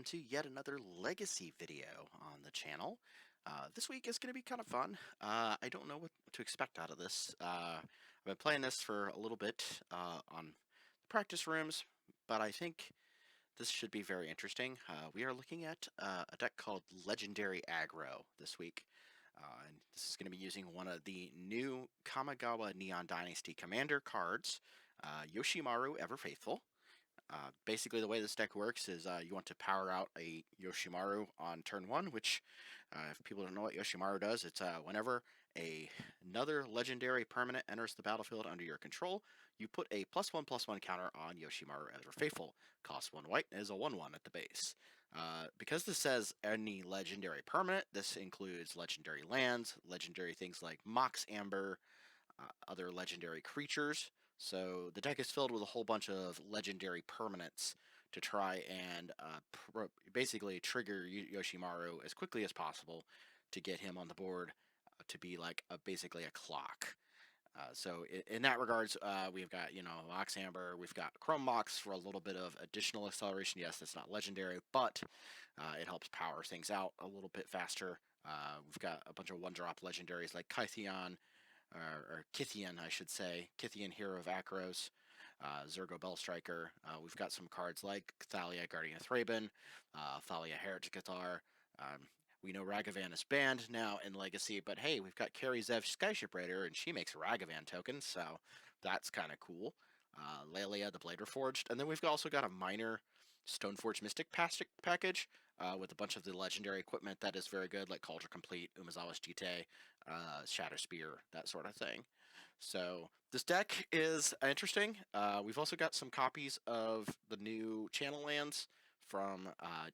to yet another legacy video on the channel. This week is going to be kind of fun. I don't know what to expect out of this. I've been playing this for a little bit on the practice rooms, but I think this should be very interesting. We are looking at a deck called Legendary Aggro this week. And this is going to be using one of the new Kamigawa Neon Dynasty Commander cards, Yoshimaru Ever Faithful. Basically, the way this deck works is you want to power out a Yoshimaru on turn one, which, if people don't know what Yoshimaru does, it's whenever another legendary permanent enters the battlefield under your control, you put a +1/+1 counter on Yoshimaru Ever Faithful. Costs 1 white and is a 1/1 at the base. Because this says any legendary permanent, this includes legendary lands, legendary things like Mox Amber, other legendary creatures. So the deck is filled with a whole bunch of legendary permanents to try and basically trigger Yoshimaru as quickly as possible to get him on the board to be like basically a clock. So in that regards, we've got, Mox Amber, we've got Chrome Mox for a little bit of additional acceleration. Yes, it's not legendary, but it helps power things out a little bit faster. We've got a bunch of one-drop legendaries like Kytheon, or Kithian, I should say, Kithian Hero of Akros, Zergo Bellstriker. We've got some cards like Thalia, Guardian of Thraben, Thalia Heretic Cathar. We know Ragavan is banned now in Legacy, but hey, we've got Carrie Zev Skyship Raider, and she makes Ragavan tokens, so that's kind of cool. Lelia, the Blade Reforged, and then we've also got a minor Stoneforge Mystic package with a bunch of the legendary equipment that is very good, like Cauldron Complete, Umazawa's Jite, Shadow Spear, that sort of thing. So this deck is interesting. We've also got some copies of the new channel lands from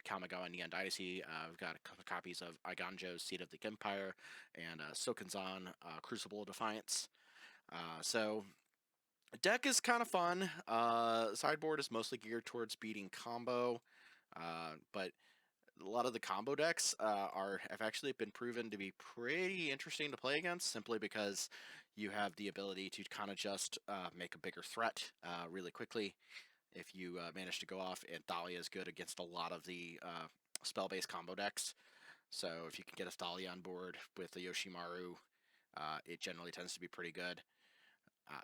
Kamigawa Neon Dynasty. We've got a couple of copies of Iganjo's Seed of the Empire and Sokenzan Crucible of Defiance. So deck is kind of fun. Sideboard is mostly geared towards beating combo, but a lot of the combo decks have actually been proven to be pretty interesting to play against, simply because you have the ability to kind of just make a bigger threat really quickly if you manage to go off. And Thalia is good against a lot of the spell-based combo decks. So if you can get a Thalia on board with the Yoshimaru, it generally tends to be pretty good.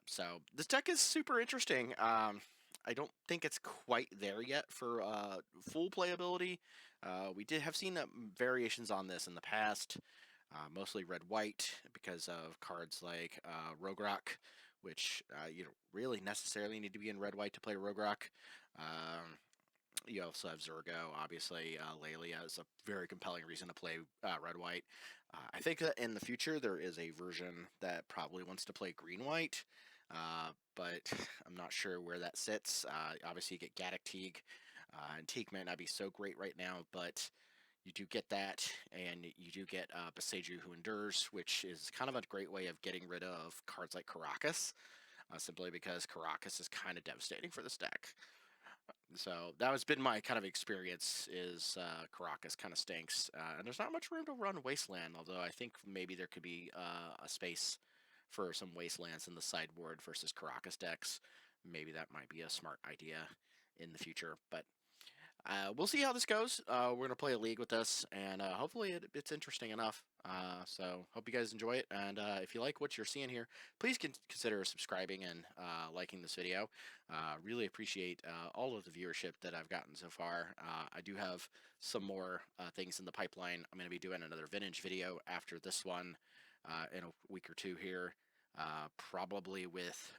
So this deck is super interesting. I don't think it's quite there yet for full playability. We did have seen variations on this in the past, mostly red-white, because of cards like Rogue Rock, which you don't really necessarily need to be in red-white to play Rogue Rock. You also have Zergo, obviously. Lelia is a very compelling reason to play red-white. I think that in the future there is a version that probably wants to play green-white, but I'm not sure where that sits. Obviously, you get Gaddock Teague, and Teague might not be so great right now, but you do get that, and you do get Boseiju Who Endures, which is kind of a great way of getting rid of cards like Caracas, simply because Caracas is kind of devastating for this deck. So that has been my kind of experience, is Caracas kind of stinks. And there's not much room to run Wasteland, although I think maybe there could be a space for some Wastelands in the sideboard versus Caracas decks. Maybe that might be a smart idea in the future, but we'll see how this goes. We're going to play a league with this, and hopefully it's interesting enough. So hope you guys enjoy it, and if you like what you're seeing here, please consider subscribing and liking this video. Really appreciate all of the viewership that I've gotten so far. I do have some more things in the pipeline. I'm going to be doing another vintage video after this one in a week or two here, probably with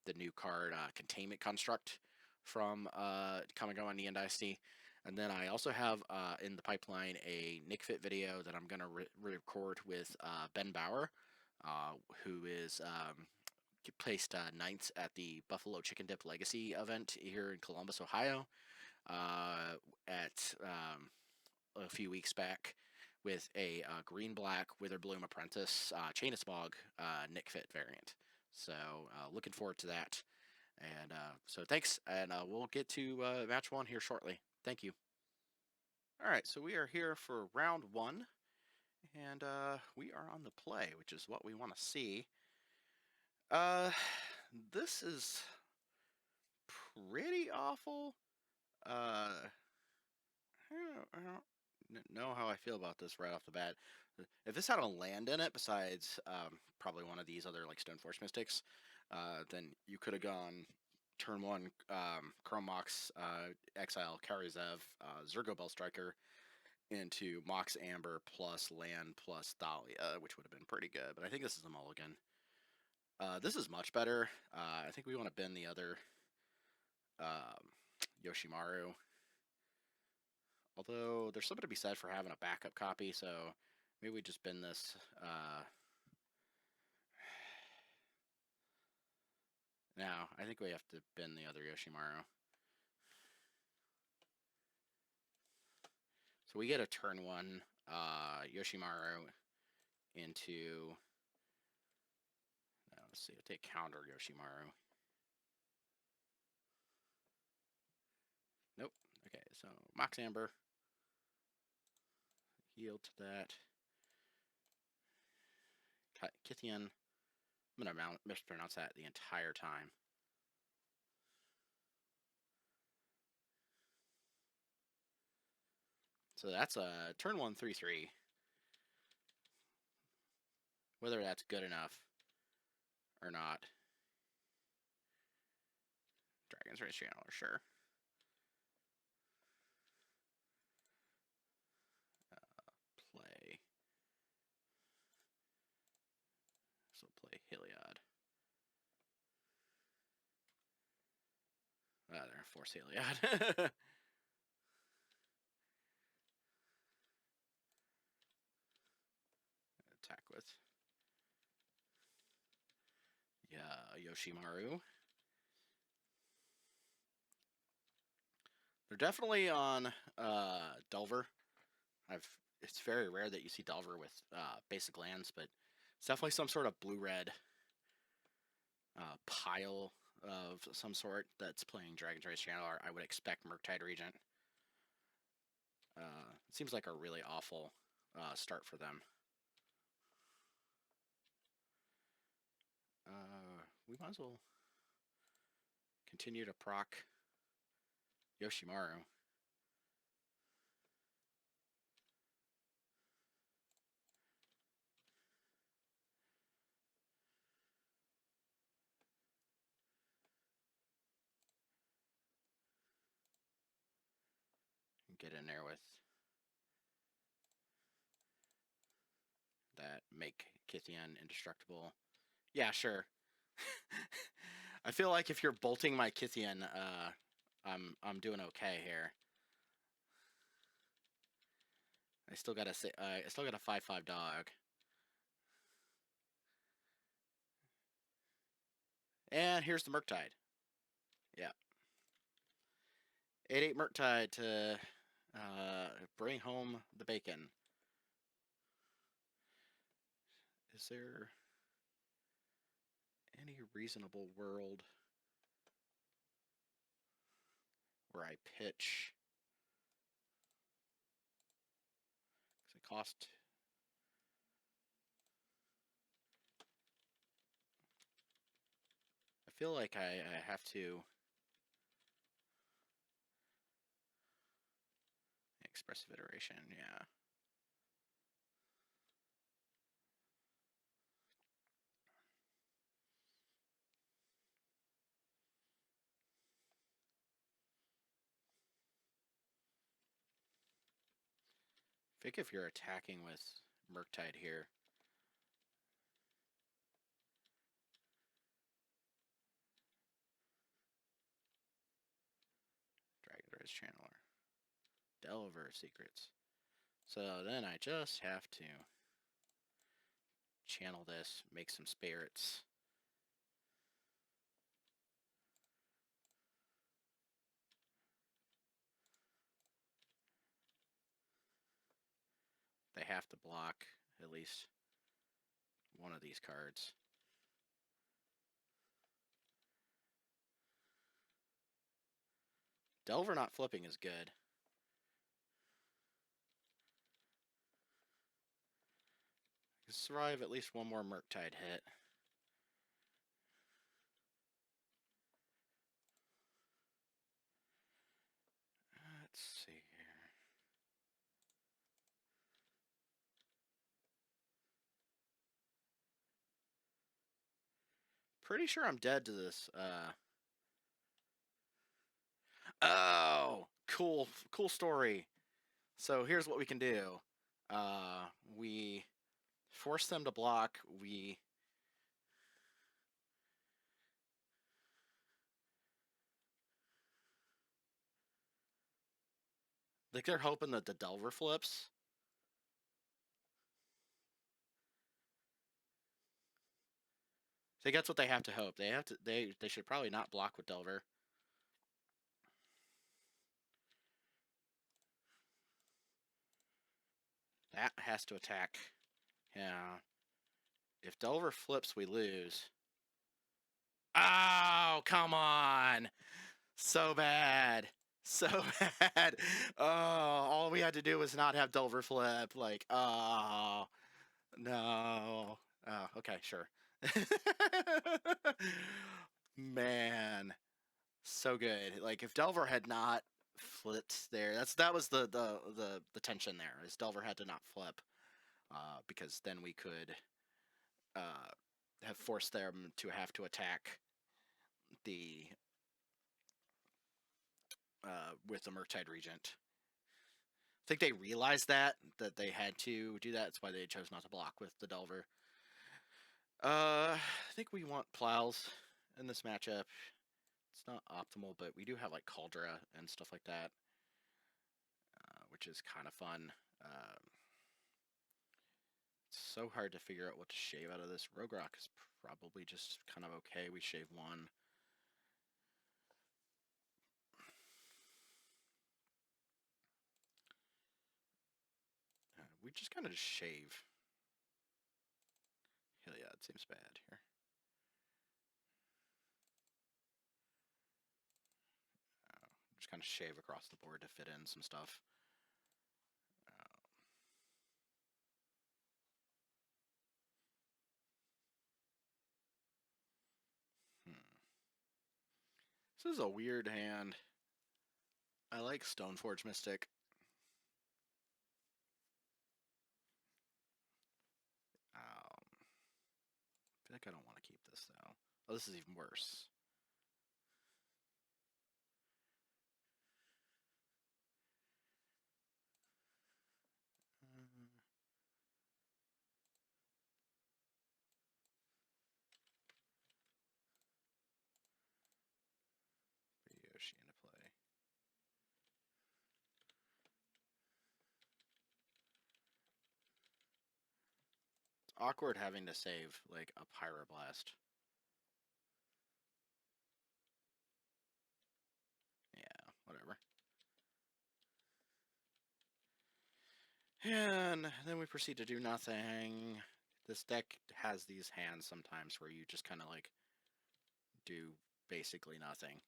the new card Containment Construct from Kamigawa Neon Dynasty. And then I also have in the pipeline a Nick Fit video that I'm going to record with Ben Bauer, who is placed ninth at the Buffalo Chicken Dip Legacy event here in Columbus, Ohio, at a few weeks back, with a green-black Witherbloom Apprentice Chain of Smog Nick Fit variant. So looking forward to that. And so thanks, and we'll get to match one here shortly. Thank you. All right, so we are here for round one, and we are on the play, which is what we want to see. This is pretty awful. don't know how I feel about this right off the bat. If this had a land in it, besides probably one of these other like Stoneforge Mystics, then you could have gone turn one Chrome Mox Exile Karizev Zergo Bell Striker into Mox Amber plus land plus Thalia, which would have been pretty good. But I think this is a mulligan. This is much better. I think we want to bend the other Yoshimaru. Although there's something to be said for having a backup copy, so maybe we just bend this. Now, I think we have to bend the other Yoshimaru. So we get a turn one Yoshimaru into. Let's see, take counter Yoshimaru. Nope. Okay, so Mox Amber. Yield to that. Kithian. I'm going to mispronounce that the entire time. So that's a turn 1, 3/3. Whether that's good enough or not. Dragon's Race Channeler, sure. Play. So play Heliod. There, force Heliod. Attack with. Yeah, Yoshimaru. They're definitely on Delver. It's very rare that you see Delver with basic lands, but it's definitely some sort of blue-red pile of some sort that's playing Dragon's Race Channeler. I would expect Murktide Regent. It seems like a really awful start for them. We might as well continue to proc Yoshimaru. Get in there with that, make Kithian indestructible. Yeah, sure. I feel like if you're bolting my Kithian, I'm doing okay here. I still got a 5/5 dog. And here's the Murktide. Yeah. 8/8 Murktide to bring home the bacon. Is there any reasonable world where I pitch? Because it cost. I feel like I have to. Expressive iteration, yeah. I think if you're attacking with Murktide here, Dragon Race Channeler, Delver Secrets. So then I just have to channel this, make some spirits. They have to block at least one of these cards. Delver not flipping is good. Survive at least one more Murktide hit. Let's see here. pretty sure I'm dead to this. Oh, cool story. So here's what we can do. We force them to block. We think they're hoping that the Delver flips. I think that's what they have to hope. They should probably not block with Delver. That has to attack. Yeah. If Delver flips, we lose. Oh, come on. So bad. So bad. Oh, all we had to do was not have Delver flip. Like, oh, no. Oh, okay, sure. Man, so good. Like, if Delver had not flipped there, that was the tension there. Is Delver had to not flip, because then we could have forced them to have to attack the with the Murktide Regent. I think they realized that they had to do that. That's why they chose not to block with the Delver. I think we want plows in this matchup. It's not optimal, but we do have like Caldra and stuff like that, which is kind of fun. It's so hard to figure out what to shave out of this. Rogue Rock is probably just kind of okay. We shave one. We just kind of just shave. Hell yeah, it seems bad here. Just kind of shave across the board to fit in some stuff. This is a weird hand. I like Stoneforge Mystic. I feel like I don't want to keep this though. Oh, this is even worse. Yoshi into play. It's awkward having to save like a Pyroblast. Yeah, whatever. And then we proceed to do nothing. This deck has these hands sometimes where you just kind of like do basically nothing.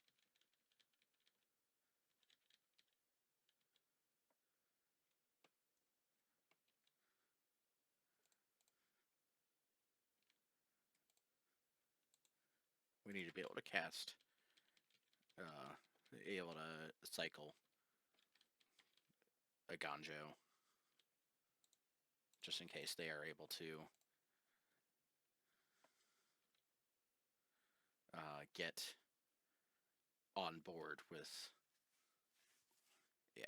We need to be able to cast, be able to cycle a Ganjo, just in case they are able to get on board with, yeah.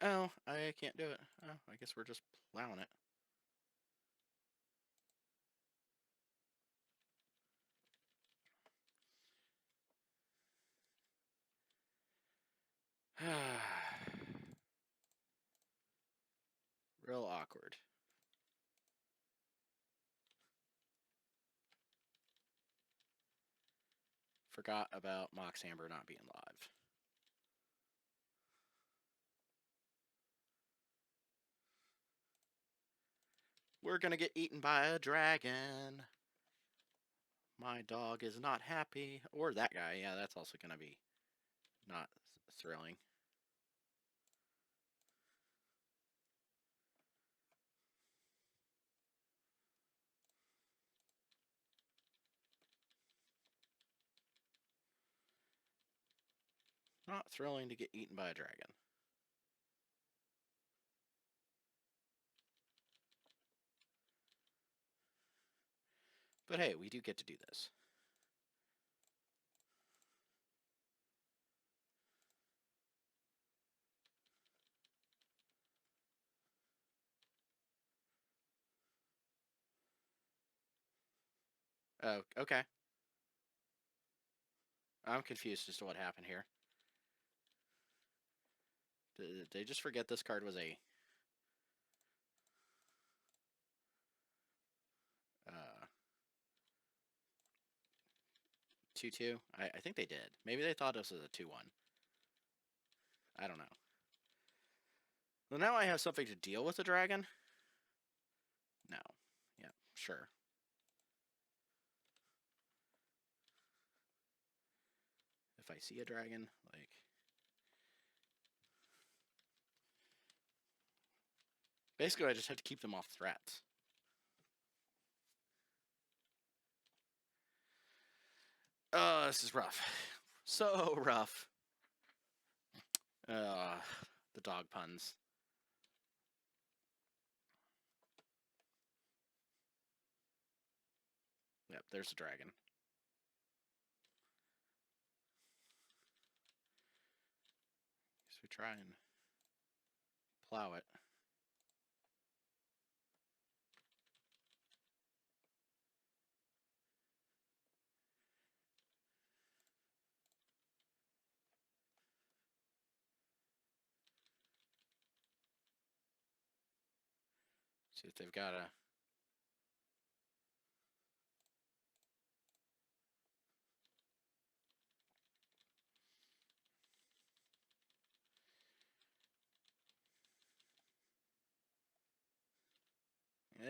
Oh, I can't do it. Oh, I guess we're just plowing it. Real awkward. Forgot about Mox Amber not being live. We're gonna get eaten by a dragon. My dog is not happy. Or that guy. Yeah, that's also gonna be not thrilling. Not thrilling to get eaten by a dragon. But hey, we do get to do this. Oh, okay. I'm confused as to what happened here. Did they just forget this card was a... 2-2? I think they did. Maybe they thought this was a 2-1. I don't know. Well, now I have something to deal with the dragon? No. Yeah, sure. If I see a dragon, like... Basically, I just have to keep them off threats. Oh, this is rough. So rough. The dog puns. Yep, there's a dragon. Guess we try and plow it. See if they've got a...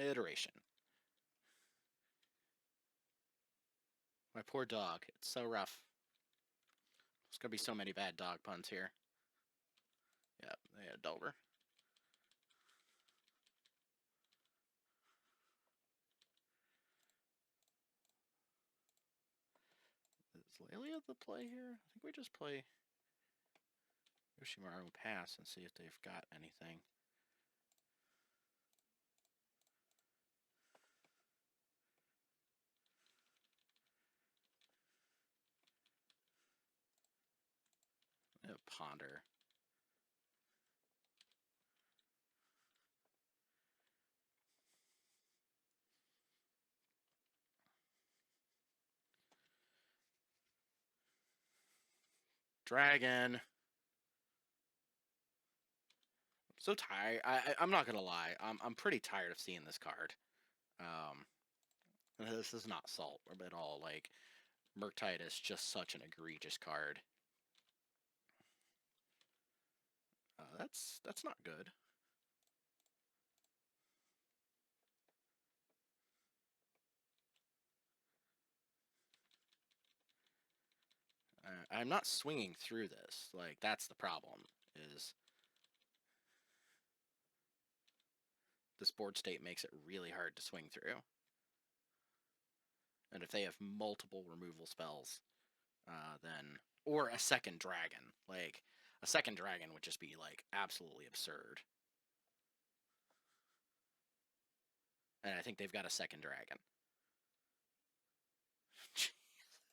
iteration. My poor dog. It's so rough. There's gonna be so many bad dog puns here. Yep, they had Delver. Is Lelia the play here? I think we just play Yoshimaru pass and see if they've got anything. Ponder. Dragon. So tired. I'm not gonna lie. I'm pretty tired of seeing this card. This is not salt at all. Like, Murktide is just such an egregious card. That's not good. I'm not swinging through this. Like, that's the problem. Is this board state makes it really hard to swing through. And if they have multiple removal spells, then... Or a second dragon. Like, a second dragon would just be, like, absolutely absurd. And I think they've got a second dragon.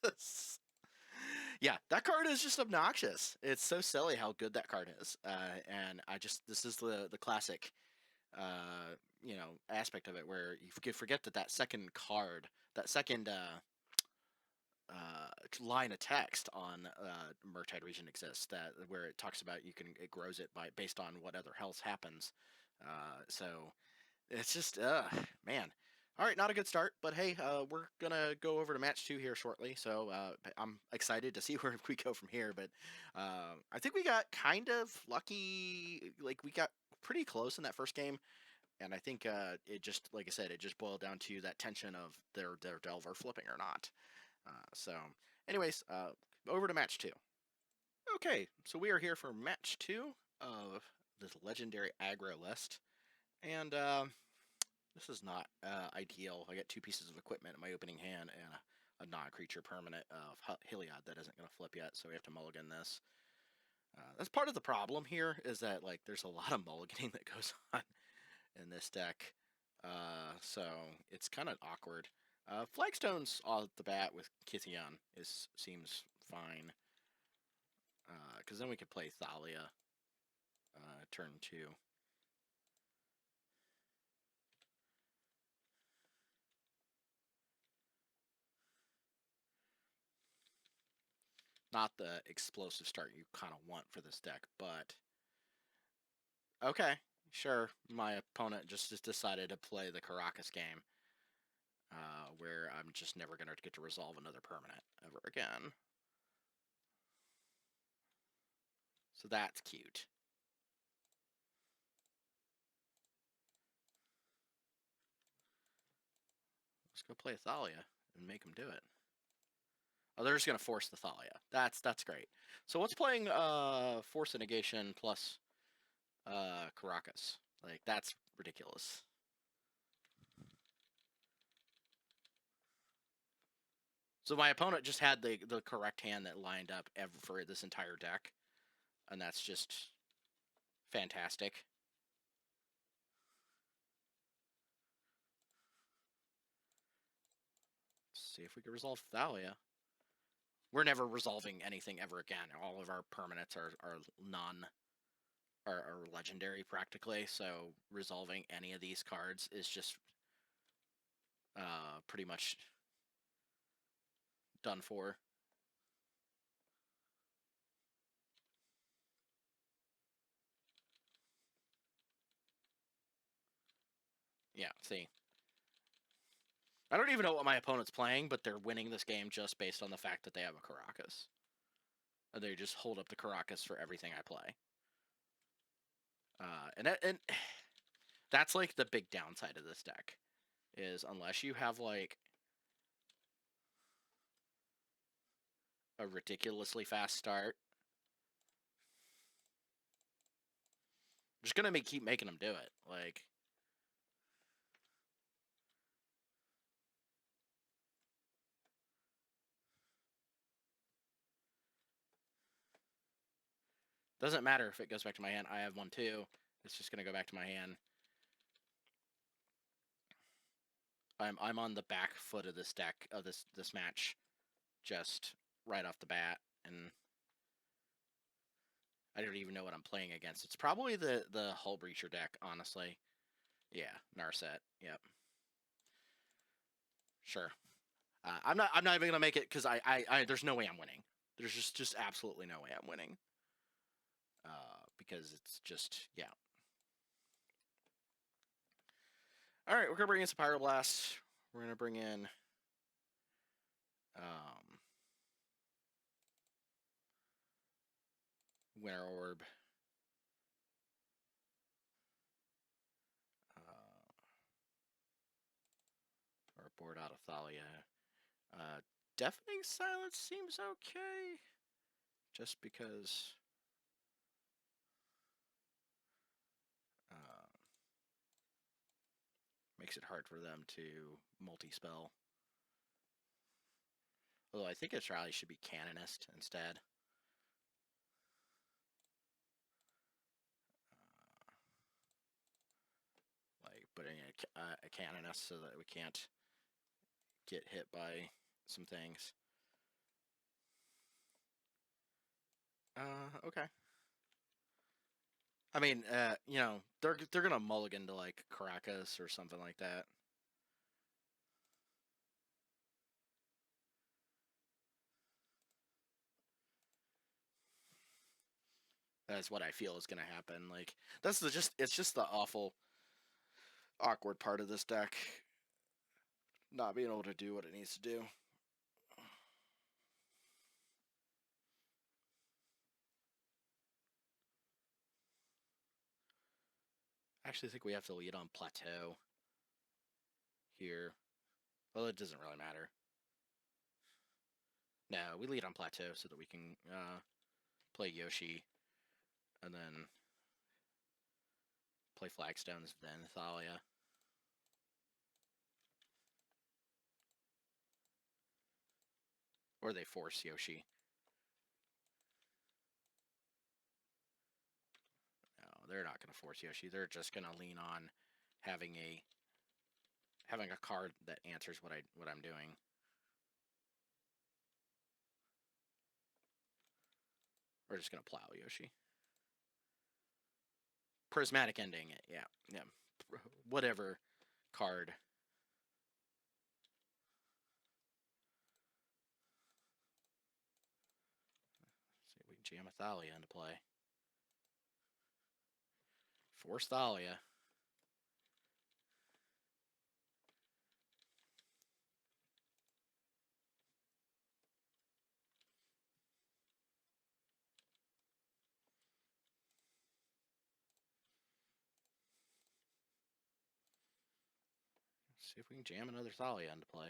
Jesus. Yeah, that card is just obnoxious. It's so silly how good that card is. And this is the classic, aspect of it where you forget that second card, that second line of text on Murktide Region exists, that where it talks about it grows it based on what other health happens. So it's just man. All right, not a good start, but hey, we're gonna go over to match 2 here shortly, so I'm excited to see where we go from here. But I think we got kind of lucky. Like, we got pretty close in that first game, and I think it just, like I said, it just boiled down to that tension of their Delver flipping or not. So, anyways, over to match 2. Okay, so we are here for match 2 of this legendary aggro list, and this is not ideal. I got 2 pieces of equipment in my opening hand and a non-creature permanent of Heliod that isn't going to flip yet, so we have to mulligan this. That's part of the problem here, is that, like, there's a lot of mulliganing that goes on in this deck. So it's kind of awkward. Flagstones off the bat with Kithion seems fine. Because then we could play Thalia turn 2. Not the explosive start you kind of want for this deck, but okay, sure. My opponent just decided to play the Caracas game, where I'm just never going to get to resolve another permanent ever again. So that's cute. Let's go play Thalia and make them do it. Oh, they're just gonna force the Thalia. That's great. So what's playing Force and Negation plus Caracas? Like, that's ridiculous. So my opponent just had the correct hand that lined up for this entire deck, and that's just fantastic. Let's see if we can resolve Thalia. We're never resolving anything ever again. All of our permanents are legendary practically, so resolving any of these cards is just pretty much done for. Yeah, see. I don't even know what my opponent's playing, but they're winning this game just based on the fact that they have a Caracas. And they just hold up the Caracas for everything I play. And that's like the big downside of this deck, is unless you have like a ridiculously fast start, I'm just gonna keep making them do it. Like, doesn't matter if it goes back to my hand. I have one too. It's just gonna go back to my hand. I'm on the back foot of this deck of this match, just right off the bat, and I don't even know what I'm playing against. It's probably the Hull Breacher deck, honestly. Yeah, Narset. Yep. Sure. I'm not even gonna make it because there's no way I'm winning. There's just absolutely no way I'm winning. Because it's just, yeah. All right, we're gonna bring in some Pyroblast. We're gonna bring in Winter Orb. Or board out of Thalia. Deafening Silence seems okay. Just because makes it hard for them to multi-spell. Although I think it probably should be Canonist instead. Like putting a Canonist so that we can't get hit by some things. Okay. I mean, you know, they're gonna mulligan to like Caracas or something like that. That's what I feel is gonna happen. Like, that's it's just the awful, awkward part of this deck. Not being able to do what it needs to do. I actually think we have to lead on Plateau here. Well, it doesn't really matter. No, we lead on Plateau so that we can play Yoshi and then play Flagstones, then Thalia. Or they force Yoshi. No, they're not going to force Yoshi. They're just going to lean on having a having a card that answers what I'm doing. We're just gonna plow Yoshi. Prismatic ending. Yeah. Whatever card. See if we can jam a Thalia into play. Force Thalia. See if we can jam another Thalia into play.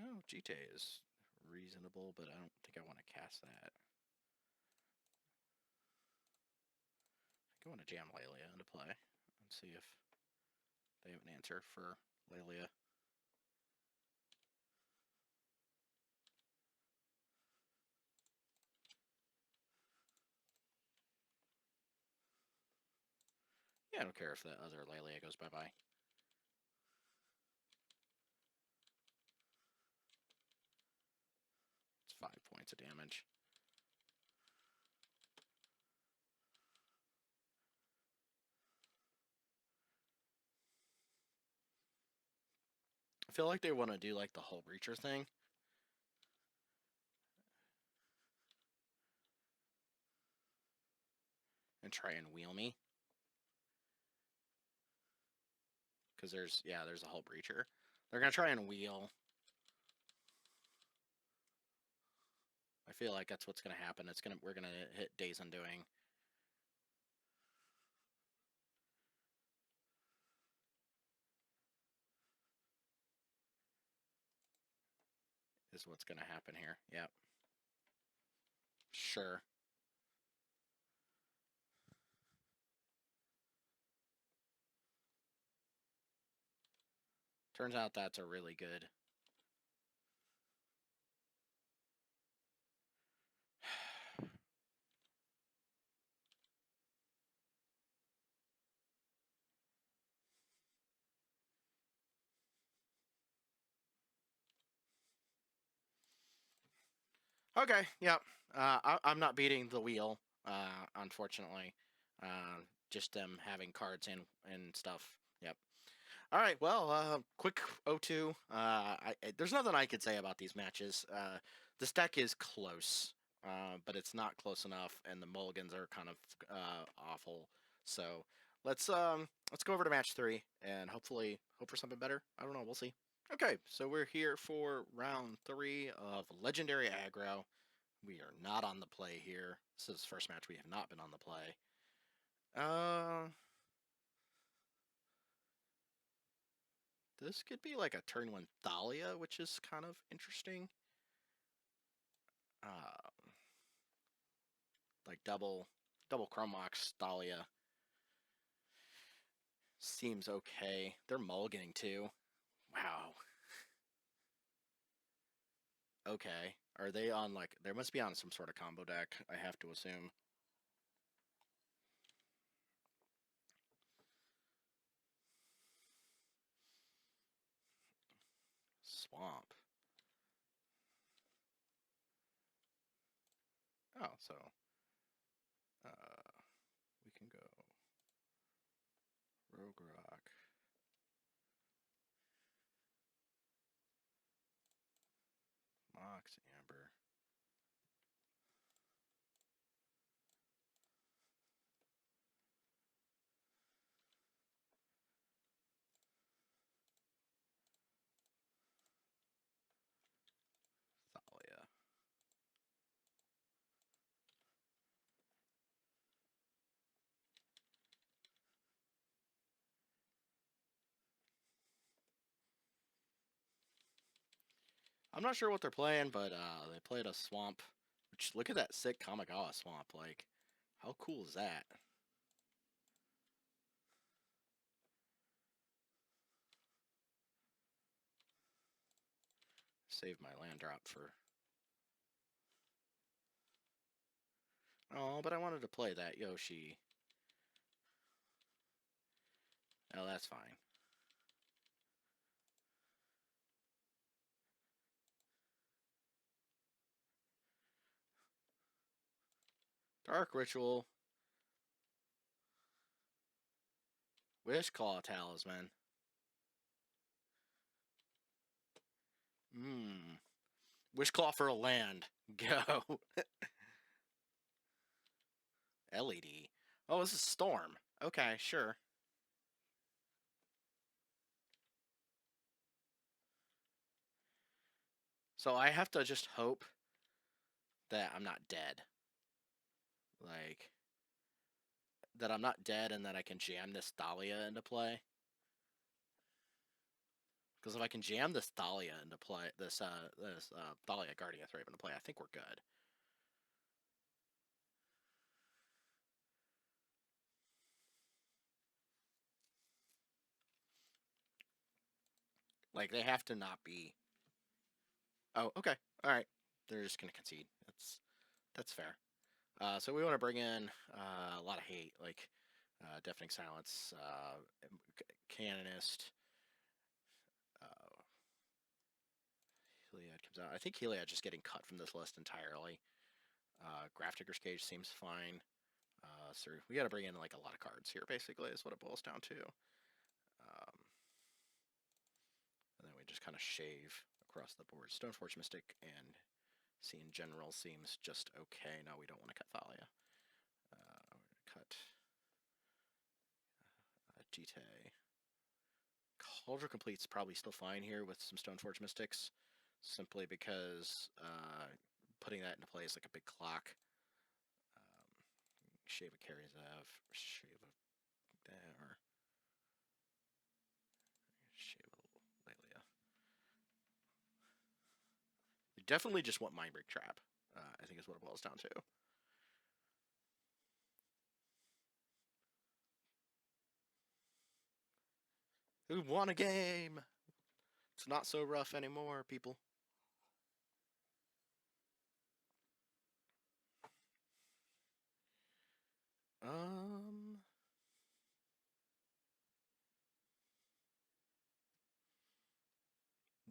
Oh, Jite is reasonable, but I don't think I want to cast that. I think I want to jam Lelia into play and see if they have an answer for Lelia. Yeah, I don't care if that other Lelia goes bye-bye. It's 5 points of damage. I feel like they want to do like the whole Breacher thing. And try and wheel me. Because there's a whole Breacher. They're going to try and wheel. I feel like that's what's going to happen. We're going to hit Days Undoing. Is what's going to happen here. Yep. Sure. Turns out that's a really good. Okay, yep. I'm not beating the wheel, unfortunately. Just them having cards and stuff. Yep. All right, well, quick 0-2. There's nothing I could say about these matches. This deck is close, but it's not close enough, and the mulligans are kind of awful. So let's go over to match 3 and hopefully hope for something better. I don't know. We'll see. Okay, so we're here for round 3 of Legendary Aggro. We are not on the play here. This is the first match we have not been on the play. This could be like a turn 1 Thalia, which is kind of interesting. Like double Mox Thalia seems okay. They're mulliganing too. Wow. Okay. Are they on like? There must be on some sort of combo deck. I have to assume. Swamp. Oh, so we can go Rogue Rock. Mox Amber. Thalia. I'm not sure what they're playing, but they played a swamp. Which, look at that sick Kamigawa swamp. Like, how cool is that? Save my land drop for... Oh, but I wanted to play that Yoshi. Oh, that's fine. Dark Ritual. Wish Claw Talisman. Wish Claw for a land. Go. LED. Oh, this is Storm. Okay, sure. So I have to just hope that I'm not dead. Like, that I'm not dead and that I can jam this Thalia into play. Because if I can jam this Thalia into play, this Thalia Guardian Thraven into play, I think we're good. Like, they have to not be... Oh, okay. All right. They're just going to concede. That's fair. So we want to bring in a lot of hate, like Deafening Silence, Canonist, Heliod comes out. I think Heliod just getting cut from this list entirely. Grafdigger's Cage seems fine. So we got to bring in like a lot of cards here, basically, is what it boils down to. And then we just kind of shave across the board. Stoneforge Mystic and C in general seems just okay. No, we don't want to cut Thalia. Cut Jite. Cauldron Complete's probably still fine here with some Stoneforge Mystics, simply because putting that into play is like a big clock. Shave a Karizev, shave a there, shave a Lelia. You definitely just want Mindbreak Trap, I think is what it boils down to. Who won a game? It's not so rough anymore, people.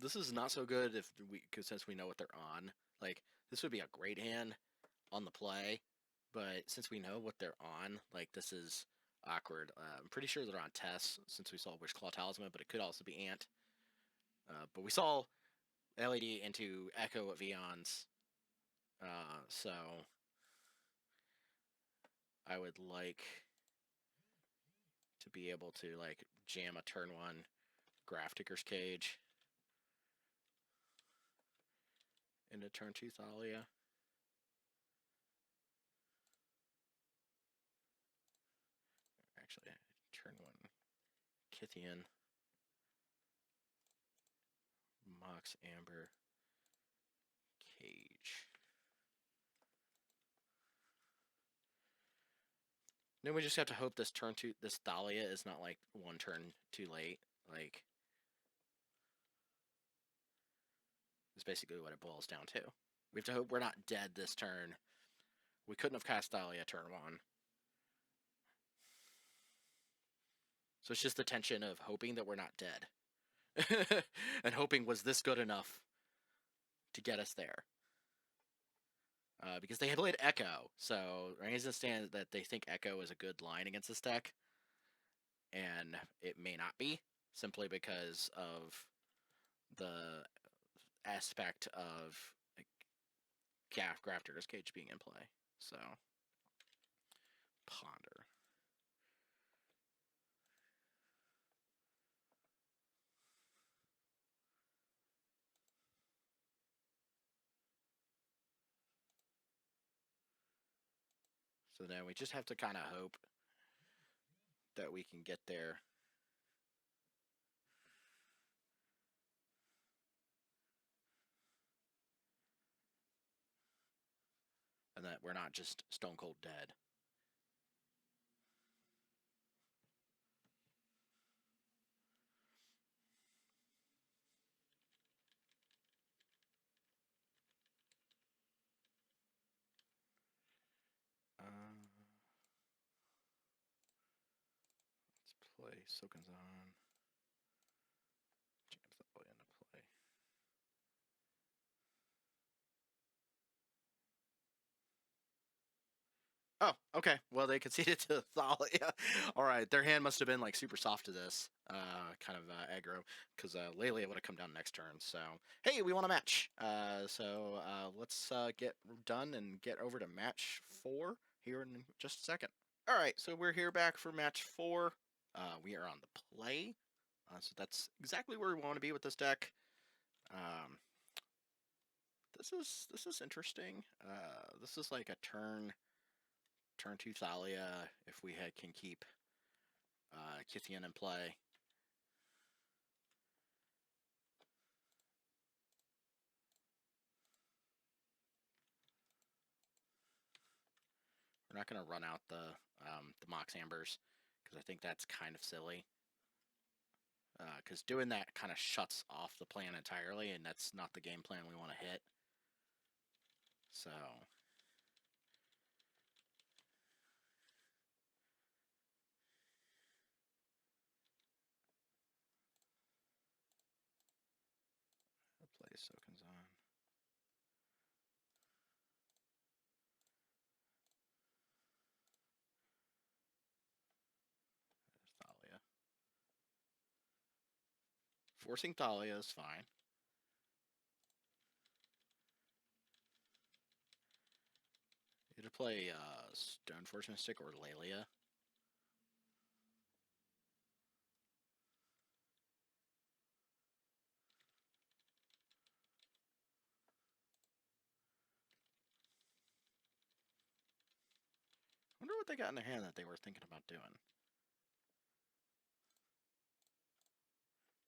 This is not so good if cause since we know what they're on. Like, this would be a great hand on the play, but since we know what they're on, like, this is awkward. I'm pretty sure they're on Tess, since we saw Wish Claw Talisman, but it could also be Ant. But we saw LED into Echo of Eons, so I would like to be able to, like, jam a turn 1 Grafdigger's Cage into turn 2 Thalia. Actually, turn 1 Kithian. Mox Amber. Cage. Then we just have to hope this turn 2, this Thalia is not like 1 turn too late. Like, is basically what it boils down to. We have to hope we're not dead this turn. We couldn't have cast Thalia turn 1. So it's just the tension of hoping that we're not dead. And hoping, was this good enough to get us there? Because they had played Echo, so I understand that they think Echo is a good line against this deck. And it may not be, simply because of the aspect of like, Grafdigger's Cage being in play. So, ponder. So then we just have to kind of hope that we can get there. that we're not just stone cold dead. Let's play Sokanzan. Jams that way into play. Oh, okay. Well, they conceded to Thalia. All right, their hand must have been like super soft to this kind of aggro, because Lelia would have come down next turn. So, hey, we want a match. So let's get done and get over to match 4 here in just a second. All right, so we're here back for match 4. We are on the play, so that's exactly where we want to be with this deck. This is interesting. This is like a turn 2 Thalia if we can keep Kithian in play. We're not going to run out the Mox Ambers, because I think that's kind of silly. Because doing that kind of shuts off the plan entirely, and that's not the game plan we want to hit. So I'll play Sokanzan. Thalia. Forcing Thalia is fine. Either play Stoneforge Mystic or Lelia. I wonder what they got in their hand that they were thinking about doing.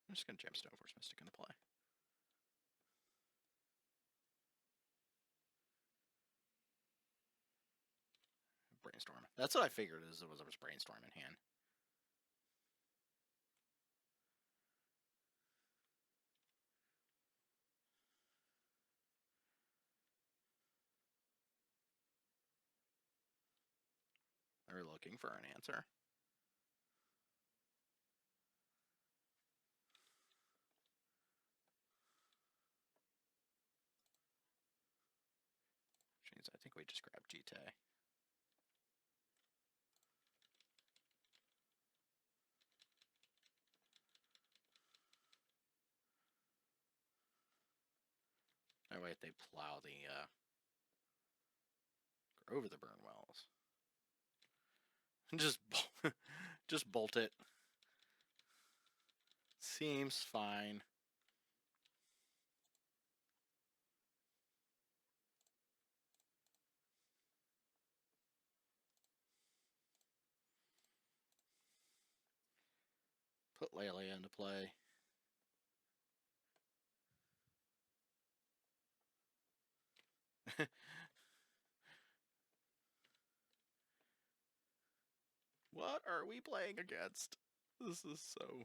I'm just going to jam Stoneforge Mystic into play. Brainstorm. That's what I figured it was Brainstorm in hand. They're looking for an answer. Jeez, I think we just grabbed Jite. Oh wait, they plow the over the burn wells. Just bolt it. Seems fine. Put Lelia into play. What are we playing against? This is so...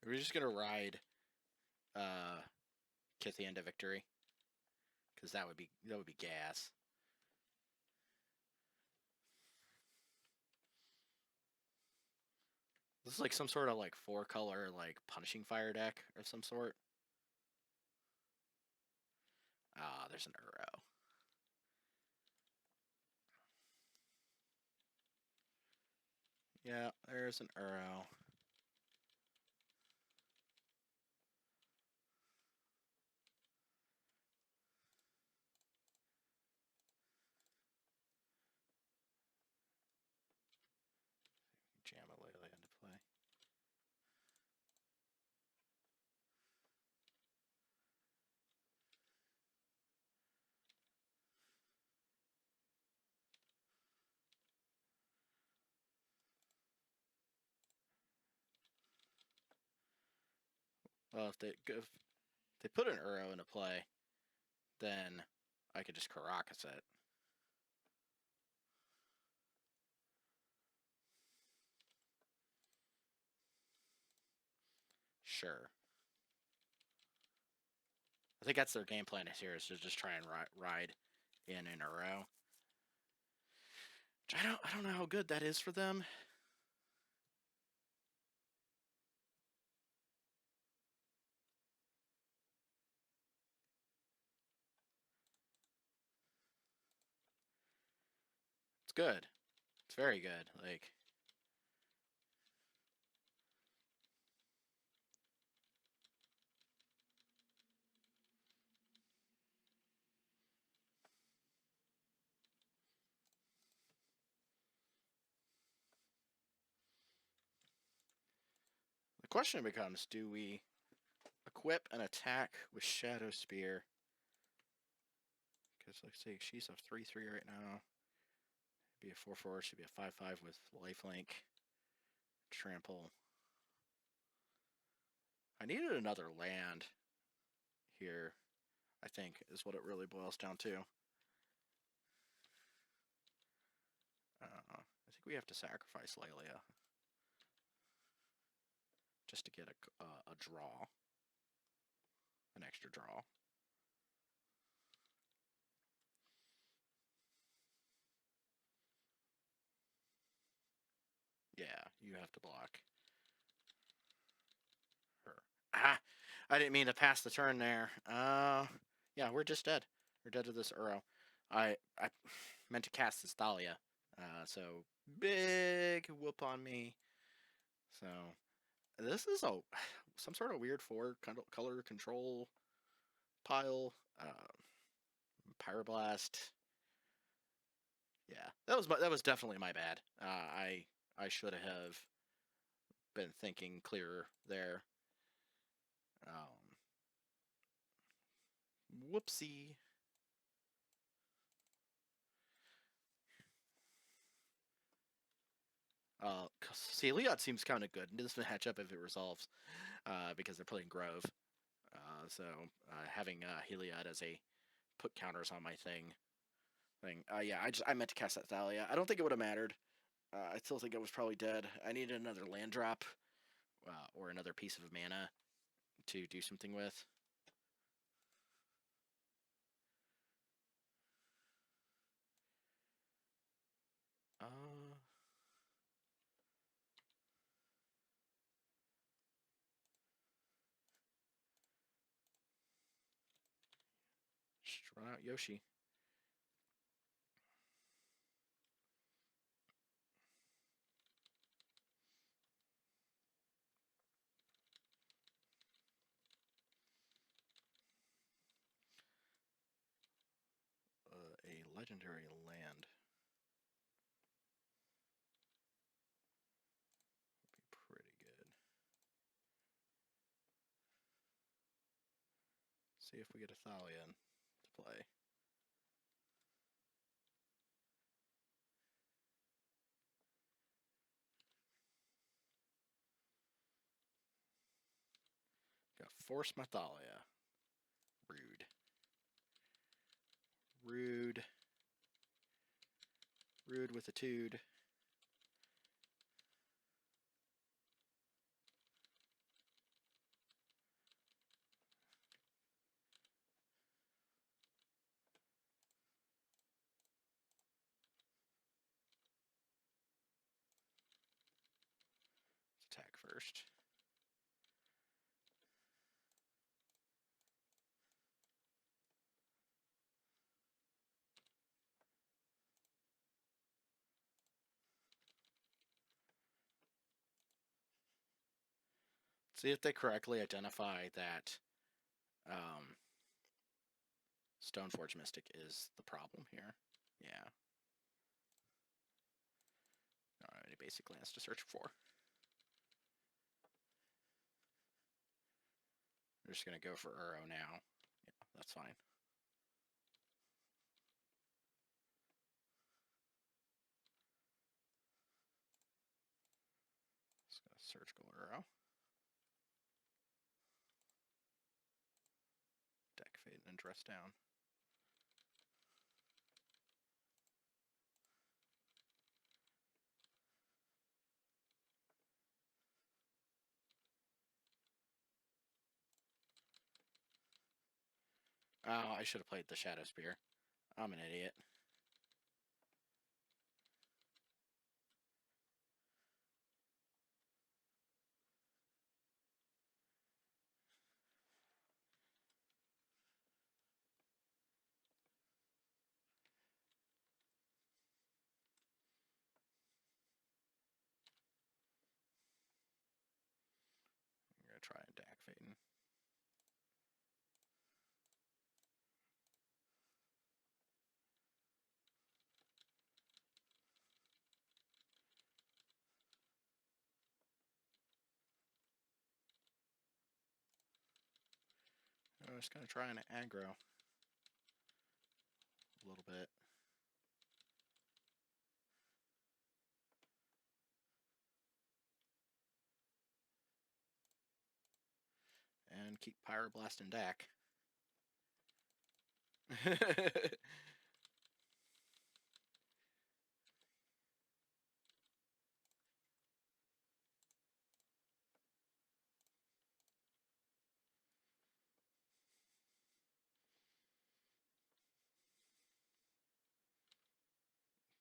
We're just gonna ride Kithian to victory, because that would be gas. This is like some sort of like 4-color like punishing fire deck of some sort. Ah, there's an Uro. Yeah, there's an Uro. Jam a Lelia into play. Well, if they put an Uro into play, then I could just Caracas it. Sure. I think that's their game plan here, is to just try and ride in a row. I don't know how good that is for them. It's good. It's very good. Like, the question becomes, do we equip an attack with Shadow Spear? Because, let's say she's a 3/3 right now. Be a 4/4. She'd be a 5/5 with lifelink, trample. I needed another land here, I think, is what it really boils down to. I think we have to sacrifice Lelia just to get a draw, an extra draw. Yeah, you have to block her. Ah, I didn't mean to pass the turn there. Yeah, we're just dead. We're dead to this Uro. I meant to cast this Thalia. So big whoop on me. So this is some sort of weird color control pile. Pyroblast. Yeah, that was definitely my bad. I should have been thinking clearer there. Whoopsie. Celiot seems kind of good in this matchup if it resolves, because they're playing Grove. So having Heliod as a put counters on my thing. Yeah, I meant to cast that Thalia. I don't think it would have mattered. I still think it was probably dead. I needed another land drop, or another piece of mana to do something with. Just run out Yoshi. A legendary land would be pretty good. See if we get a Thalia to play. Got force my Thalia. Rude. Rude. Rude with a tude. Let's attack first. See if they correctly identify that Stoneforge Mystic is the problem here. Yeah. Alright, he basically has to search for. We're just going to go for Uro now. Yeah, that's fine. Just going to search Uro. getting and dress down. Oh, I should have played the Shadow Spear. I'm an idiot. I'm gonna try and Dak Phaeton. I'm just gonna try and aggro a little bit. And keep Pyroblasting Dak.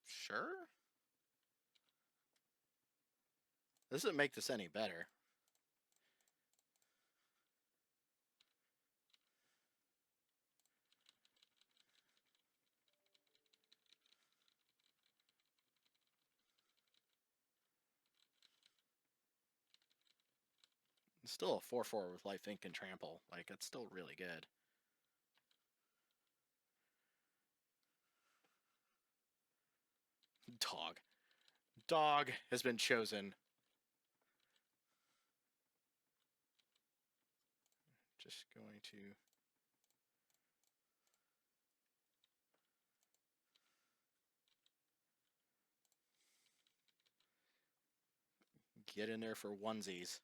Sure? This doesn't make this any better. It's still a 4/4 with Life Inc and Trample. Like, it's still really good. Dog. Dog has been chosen. Just going to... get in there for onesies.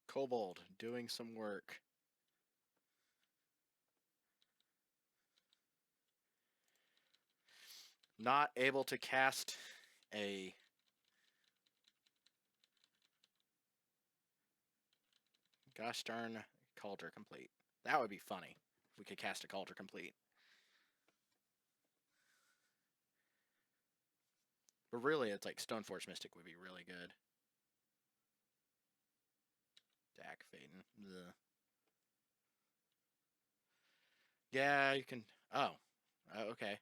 Kobold doing some work. Not able to cast a... gosh darn Cauldron Complete. That would be funny if we could cast a Cauldron Complete. But really, it's like Stoneforge Mystic would be really good. Dak Phaeton. Ugh. Yeah, you can... oh. Okay.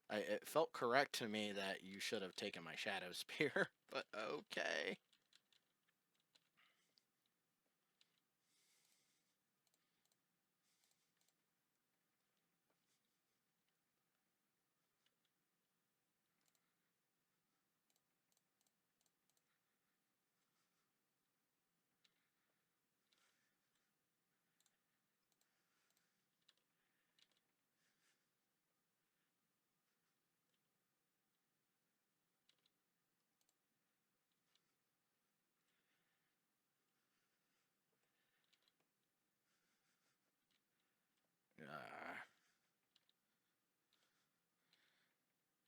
It felt correct to me that you should have taken my Shadow Spear, but okay.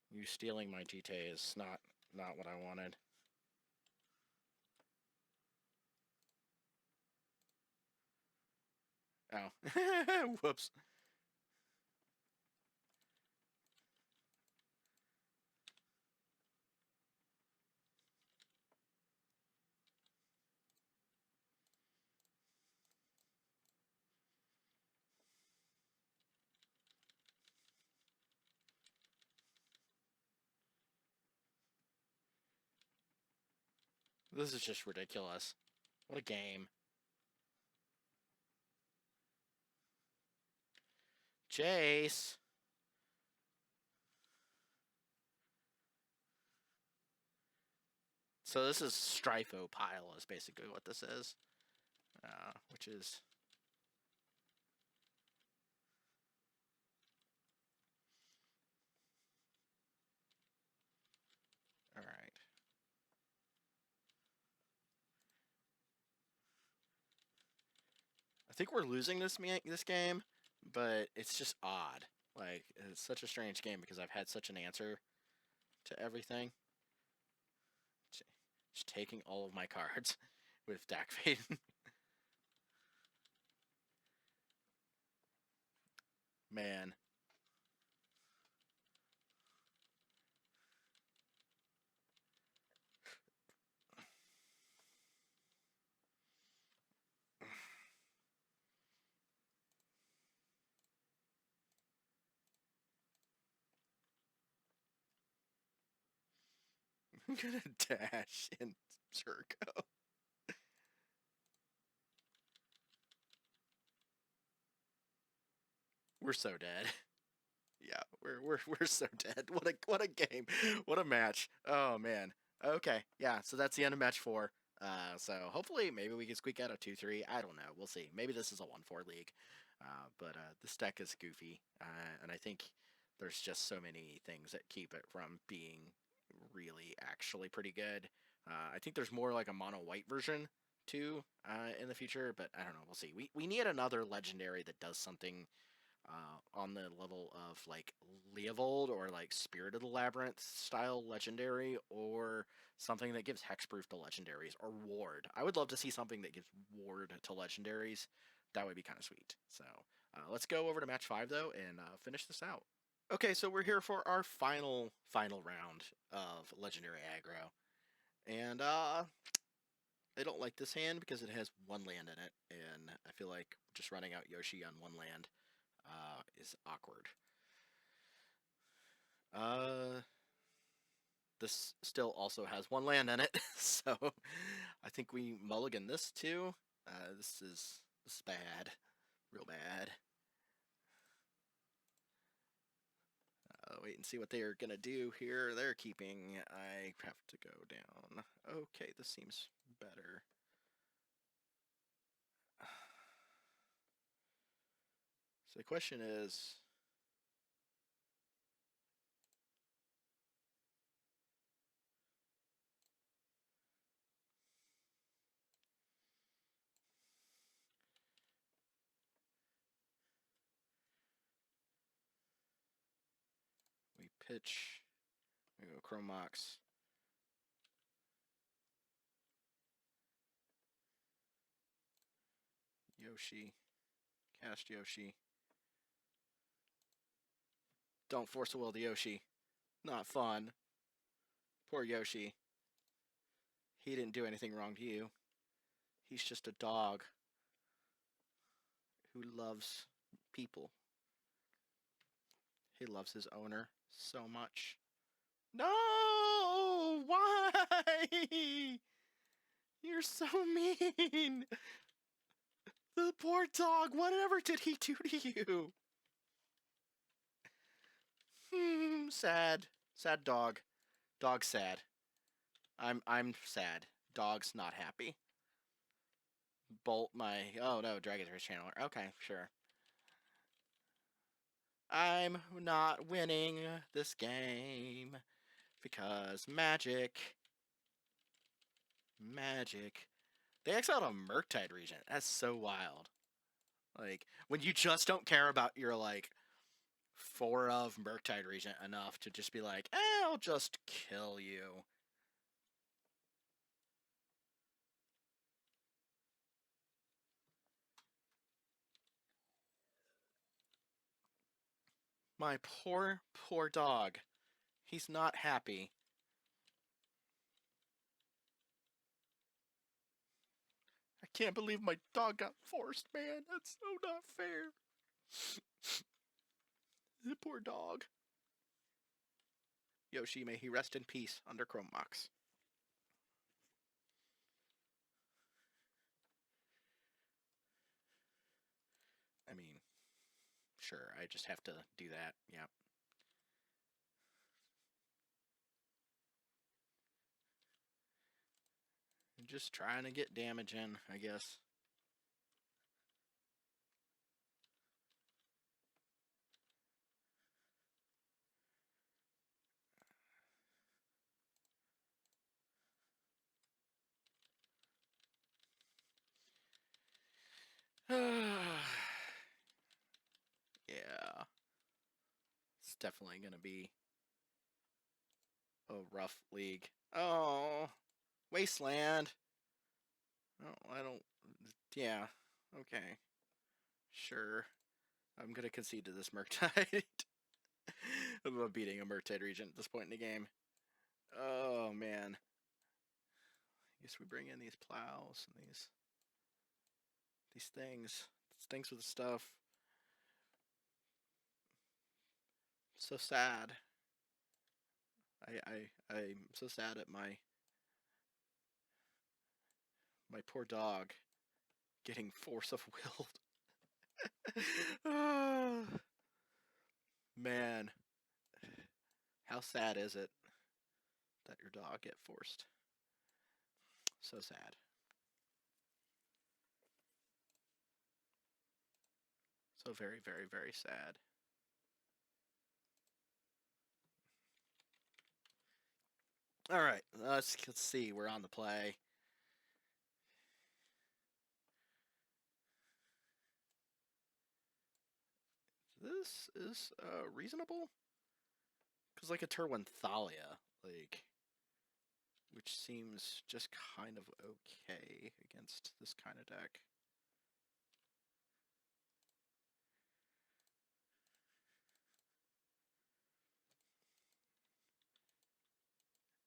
You stealing my GTA is not what I wanted. Oh. Whoops. This is just ridiculous. What a game. Jace. So this is Strifo Pile is basically what this is. which is all right. I think we're losing this game, but it's just odd. Like, it's such a strange game because I've had such an answer to everything. Just taking all of my cards with Dak Fade. Man. I'm gonna dash in Circo. We're so dead. Yeah, we're so dead. What a game. What a match. Oh man. Okay. Yeah, so that's the end of match 4. So hopefully maybe we can squeak out a 2-3. I don't know. We'll see. Maybe this is a 1-4 league. But this deck is goofy. And I think there's just so many things that keep it from being really actually pretty good. I think there's more like a mono white version too in the future, but I don't know. We'll see. We need another legendary that does something on the level of like Leovold or like Spirit of the Labyrinth style legendary, or something that gives hexproof to legendaries, or ward. I would love to see something that gives ward to legendaries. That would be kind of sweet. So let's go over to match 5 though and finish this out. Okay, so we're here for our final round of legendary aggro, and I don't like this hand because it has 1 land in it, and I feel like just running out Yoshi on 1 land is awkward. This still also has 1 land in it, so I think we mulligan this too. This is bad, real bad. Wait and see what they are gonna do here. They're keeping. I have to go down. Okay, this seems better. So the question is, we pitch. We go Chrome Mox. Yoshi. Cast Yoshi. Don't force the will to Yoshi. Not fun. Poor Yoshi. He didn't do anything wrong to you. He's just a dog who loves people. He loves his owner so much. No! Why? You're so mean! The poor dog, whatever did he do to you? Sad. Sad dog. Dog's sad. I'm sad. Dog's not happy. Bolt my... Oh no, Dragon's Race Channeler. Okay, sure. I'm not winning this game because magic. Magic. They exiled a Murktide Regent. That's so wild. Like, when you just don't care about your, like, 4 of Murktide Regent enough to just be like, I'll just kill you. My poor, poor dog. He's not happy. I can't believe my dog got forced, man. That's so not fair. The poor dog. Yoshi, may he rest in peace under Chrome Mox. I mean, sure, I just have to do that. Yep. Just trying to get damage in, I guess. definitely going to be a rough league. Oh, Wasteland. Oh, I don't... Yeah, okay. Sure. I'm going to concede to this Murktide. I'm about beating a Murktide Regent at this point in the game. Oh, man. I guess we bring in these plows and these things. Things with stuff. So sad. I'm so sad at my poor dog getting force of willed. Man, how sad is it that your dog get forced? So sad. So very, very, very sad. All right, let's see. We're on the play. This is reasonable, because like a Terwin Thalia, like, which seems just kind of okay against this kind of deck.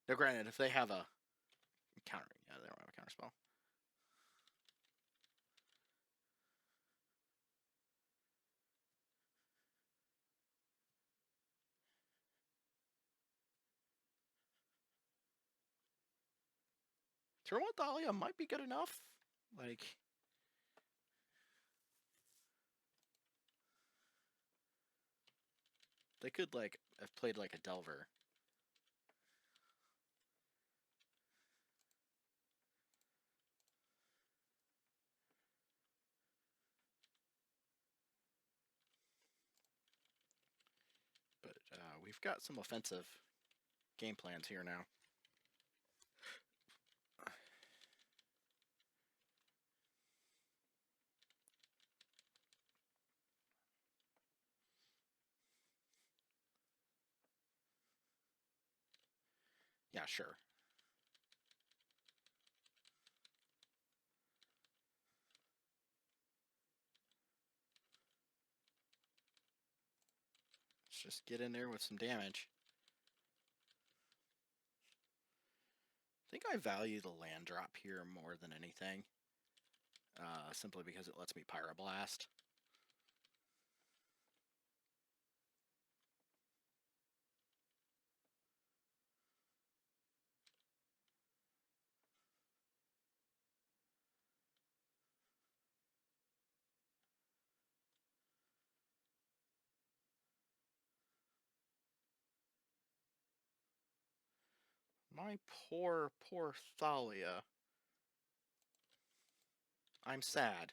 Now, granted, if they have a counter, yeah, they don't have a counter spell. Terwin Thalia might be good enough. Like, they could like have played like a Delver. But we've got some offensive game plans here now. Yeah, sure. Let's just get in there with some damage. I think I value the land drop here more than anything. Simply because it lets me Pyroblast. My poor, poor Thalia. I'm sad.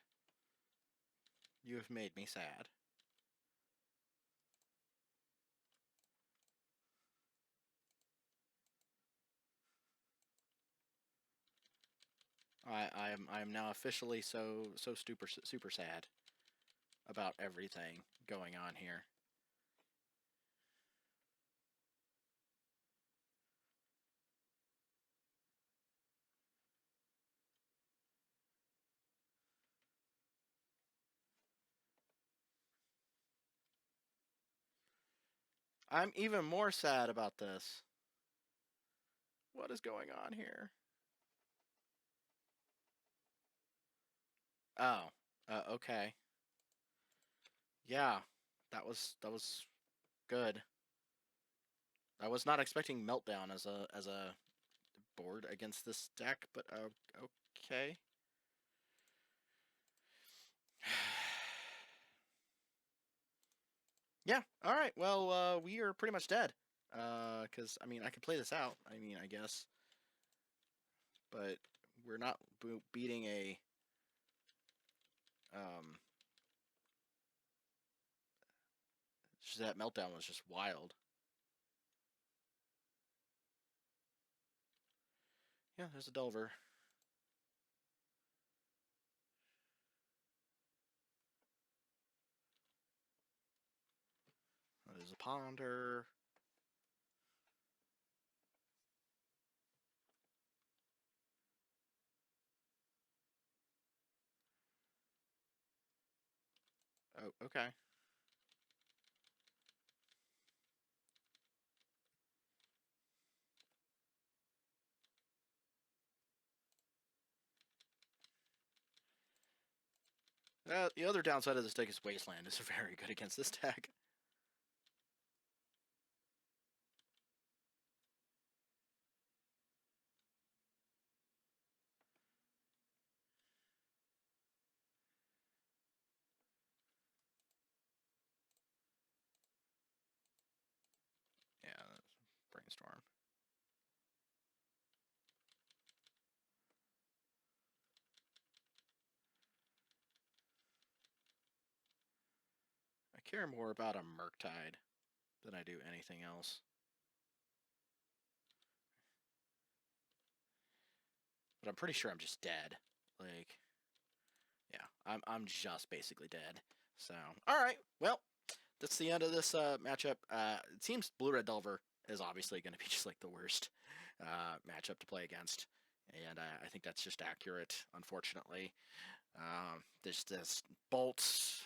You have made me sad. I am now officially so super sad about everything going on here. I'm even more sad about this. What is going on here? Oh, okay. Yeah, that was good. I was not expecting Meltdown as a board against this deck, but okay. Yeah, alright, well, we are pretty much dead. Because, I mean, I could play this out, I mean, I guess. But we're not beating a... that Meltdown was just wild. Yeah, there's a Delver. That is Ponder. Oh, okay. The other downside of this deck is Wasteland is very good against this deck. Yeah, Brainstorm. I care more about a Murktide than I do anything else. But I'm pretty sure I'm just dead. Like, yeah, I'm just basically dead. So, all right, well, that's the end of this matchup. It seems Blue Red Delver is obviously going to be just like the worst matchup to play against, and I think that's just accurate, unfortunately. There's this bolts,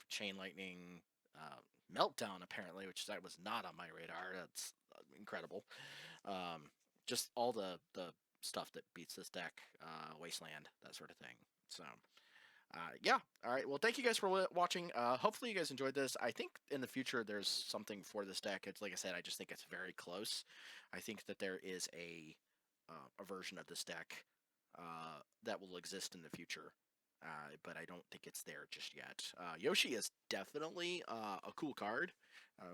chain lightning, meltdown apparently, which that was not on my radar. That's incredible. Um, just all the stuff that beats this deck, wasteland, that sort of thing. So. Yeah. All right. Well, thank you guys for watching. Hopefully, you guys enjoyed this. I think in the future there's something for this deck. It's like I said, I just think it's very close. I think that there is a version of this deck that will exist in the future, but I don't think it's there just yet. Yoshi is definitely a cool card.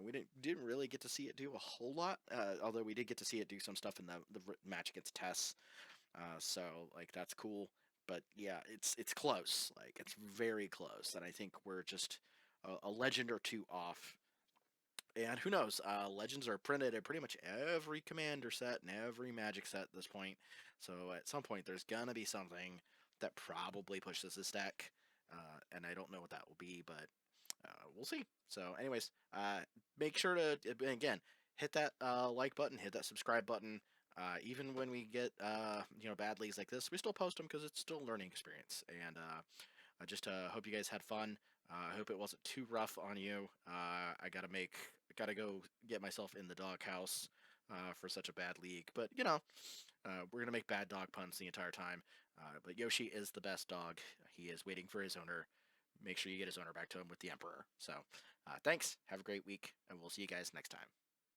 We didn't really get to see it do a whole lot, although we did get to see it do some stuff in the match against Tess. So like that's cool. But yeah, it's close. Like it's very close, and I think we're just a legend or two off. And who knows? Legends are printed in pretty much every commander set and every Magic set at this point. So at some point, there's gonna be something that probably pushes this deck, and I don't know what that will be, but we'll see. So, anyways, make sure to again hit that like button, hit that subscribe button. Even when we get bad leagues like this, we still post them because it's still a learning experience. And I just hope you guys had fun. I hope it wasn't too rough on you. I gotta go get myself in the doghouse for such a bad league. But we're gonna make bad dog puns the entire time. But Yoshi is the best dog. He is waiting for his owner. Make sure you get his owner back to him with the Emperor. So, thanks. Have a great week, and we'll see you guys next time.